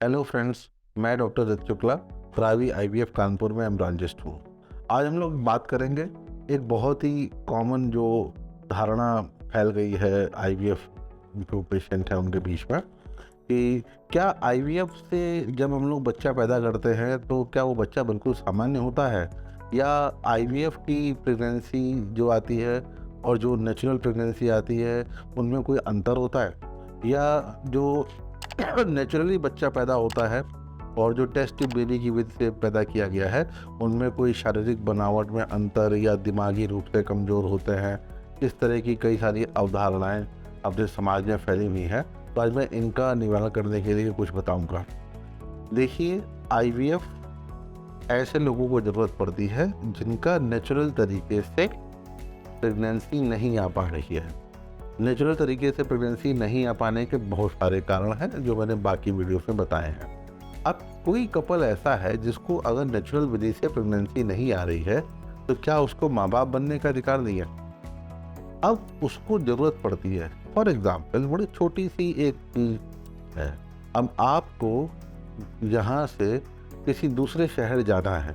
Hello friends, मैं doctor Dutt Shukla, प्रावी IVF Kanpur में embryologist हूँ। आज हम लोग बात करेंगे एक बहुत ही कॉमन जो धारणा फैल गई है आईवीएफ जो पेशेंट है उनके बीच में कि क्या आईवीएफ से जब हम लोग बच्चा पैदा करते हैं तो क्या वो बच्चा बिल्कुल सामान्य होता है, या आईवीएफ की प्रेगनेंसी जो आती है और जो नेचुरल प्रेगनेंसी आती है उनमें कोई अंतर होता है, या जो नेचुरली बच्चा पैदा होता है और जो टेस्ट ट्यूब बेबी की विधि से पैदा किया गया है उनमें कोई शारीरिक बनावट में अंतर या दिमागी रूप से कमज़ोर होते हैं। इस तरह की कई सारी अवधारणाएं अपने समाज में फैली हुई हैं, तो आज मैं इनका निवारण करने के लिए कुछ बताऊंगा। देखिए, आईवीएफ ऐसे लोगों को ज़रूरत पड़ती है जिनका नेचुरल तरीके से प्रेगनेंसी नहीं आ पा रही है। नेचुरल तरीके से प्रेगनेंसी नहीं आ पाने के बहुत सारे कारण हैं जो मैंने बाकी वीडियो में बताए हैं। अब कोई कपल ऐसा है जिसको अगर नेचुरल विधि से प्रेगनेंसी नहीं आ रही है तो क्या उसको माँ बाप बनने का अधिकार नहीं है? अब उसको ज़रूरत पड़ती है। फॉर एग्जाम्पल, बड़ी छोटी सी एक चीज़ है। अब आपको यहाँ से किसी दूसरे शहर जाना है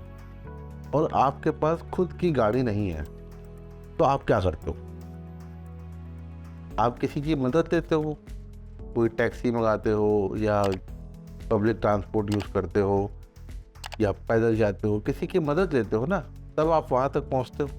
और आपके पास खुद की गाड़ी नहीं है, तो आप क्या करते हो? आप किसी की मदद लेते हो, कोई टैक्सी मंगाते हो या पब्लिक ट्रांसपोर्ट यूज़ करते हो या पैदल जाते हो, किसी की मदद लेते हो ना, तब आप वहाँ तक पहुँचते हो।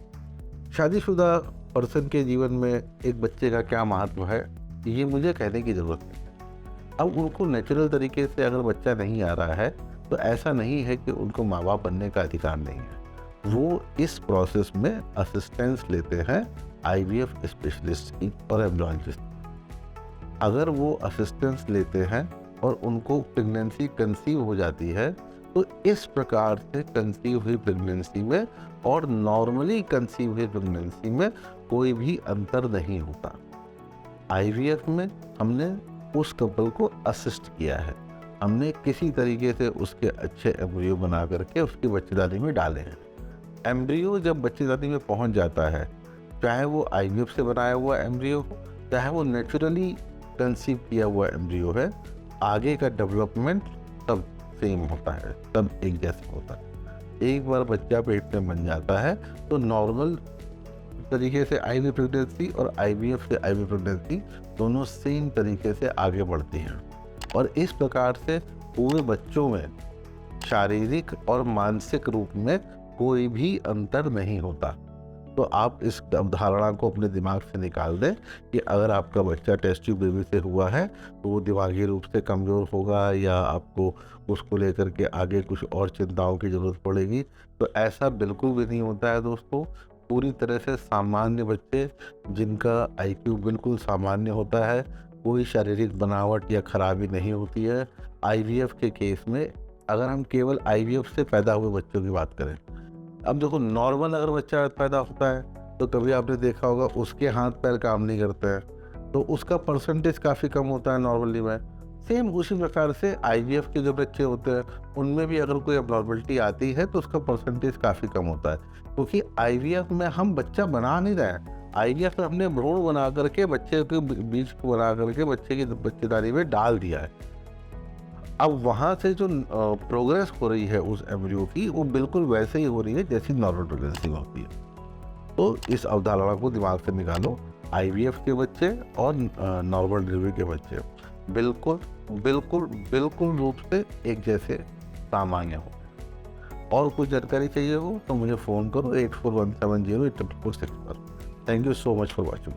शादीशुदा पर्सन के जीवन में एक बच्चे का क्या महत्व है, ये मुझे कहने की ज़रूरत नहीं है। अब उनको नेचुरल तरीके से अगर बच्चा नहीं आ रहा है तो ऐसा नहीं है कि उनको माँ बाप बनने का अधिकार नहीं है। वो इस प्रोसेस में असिस्टेंस लेते हैं आईवीएफ स्पेशलिस्ट की और एम्ब्रियोलॉजिस्ट। अगर वो असिस्टेंस लेते हैं और उनको प्रेगनेंसी कंसीव हो जाती है तो इस प्रकार से कंसीव हुई प्रेगनेंसी में और नॉर्मली कंसीव हुई प्रेगनेंसी में कोई भी अंतर नहीं होता। आईवीएफ में हमने उस कपल को असिस्ट किया है, हमने किसी तरीके से उसके अच्छे एम्ब्रियो बना करके उसकी बच्चेदानी में डाले हैं। एम्ब्रियो जब बच्चेदानी में पहुंच जाता है, चाहे वो आईवीएफ से बनाया हुआ एम्ब्रियो हो, चाहे वो नेचुरली कंसीव किया हुआ एम्ब्रियो है, आगे का डेवलपमेंट सब सेम होता है, सब एक जैसा होता है। एक बार बच्चा पेट में बन जाता है तो नॉर्मल तरीके से आईवीएफ प्रेगनेंसी और आईवीएफ से आईवीएफ प्रेगनेंसी दोनों सेम तरीके से आगे बढ़ती हैं और इस प्रकार से पूरे बच्चों में शारीरिक और मानसिक रूप में कोई भी अंतर नहीं होता। तो आप इस अवधारणा को अपने दिमाग से निकाल दें कि अगर आपका बच्चा टेस्ट ट्यूब बेबी से हुआ है तो वो दिमागी रूप से कमज़ोर होगा या आपको उसको लेकर के आगे कुछ और चिंताओं की ज़रूरत पड़ेगी। तो ऐसा बिल्कुल भी नहीं होता है दोस्तों। पूरी तरह से सामान्य बच्चे जिनका आईक्यू बिल्कुल सामान्य होता है, कोई शारीरिक बनावट या खराबी नहीं होती है। आईवीएफ के केस में अगर हम केवल आईवीएफ से पैदा हुए बच्चों की बात करें, अब देखो, नॉर्मल अगर बच्चा पैदा होता है तो कभी आपने देखा होगा उसके हाथ पैर काम नहीं करते हैं तो उसका परसेंटेज काफ़ी कम होता है नॉर्मली में। सेम उसी प्रकार से आईवीएफ के जो बच्चे होते हैं उनमें भी अगर कोई अबनॉर्मलिटी आती है तो उसका परसेंटेज काफ़ी कम होता है, क्योंकि आईवीएफ में हम बच्चा बना नहीं रहे हैं। आईवीएफ में हमने भ्रूण बना करके बच्चे के बीज को बना करके बच्चे की बच्चेदानी में डाल दिया है। अब वहाँ से जो प्रोग्रेस हो रही है उस एम्ब्रियो की, वो बिल्कुल वैसे ही हो रही है जैसी नॉर्मल प्रेगनेंसी होती है। तो इस अवधारणा को दिमाग से निकालो। आईवीएफ के बच्चे और नॉर्मल डिलीवरी के बच्चे बिल्कुल बिल्कुल बिल्कुल रूप से एक जैसे सामान्य हो। और कुछ जानकारी चाहिए हो तो मुझे फ़ोन करो 8417084446 पर। Thank you so much for watching.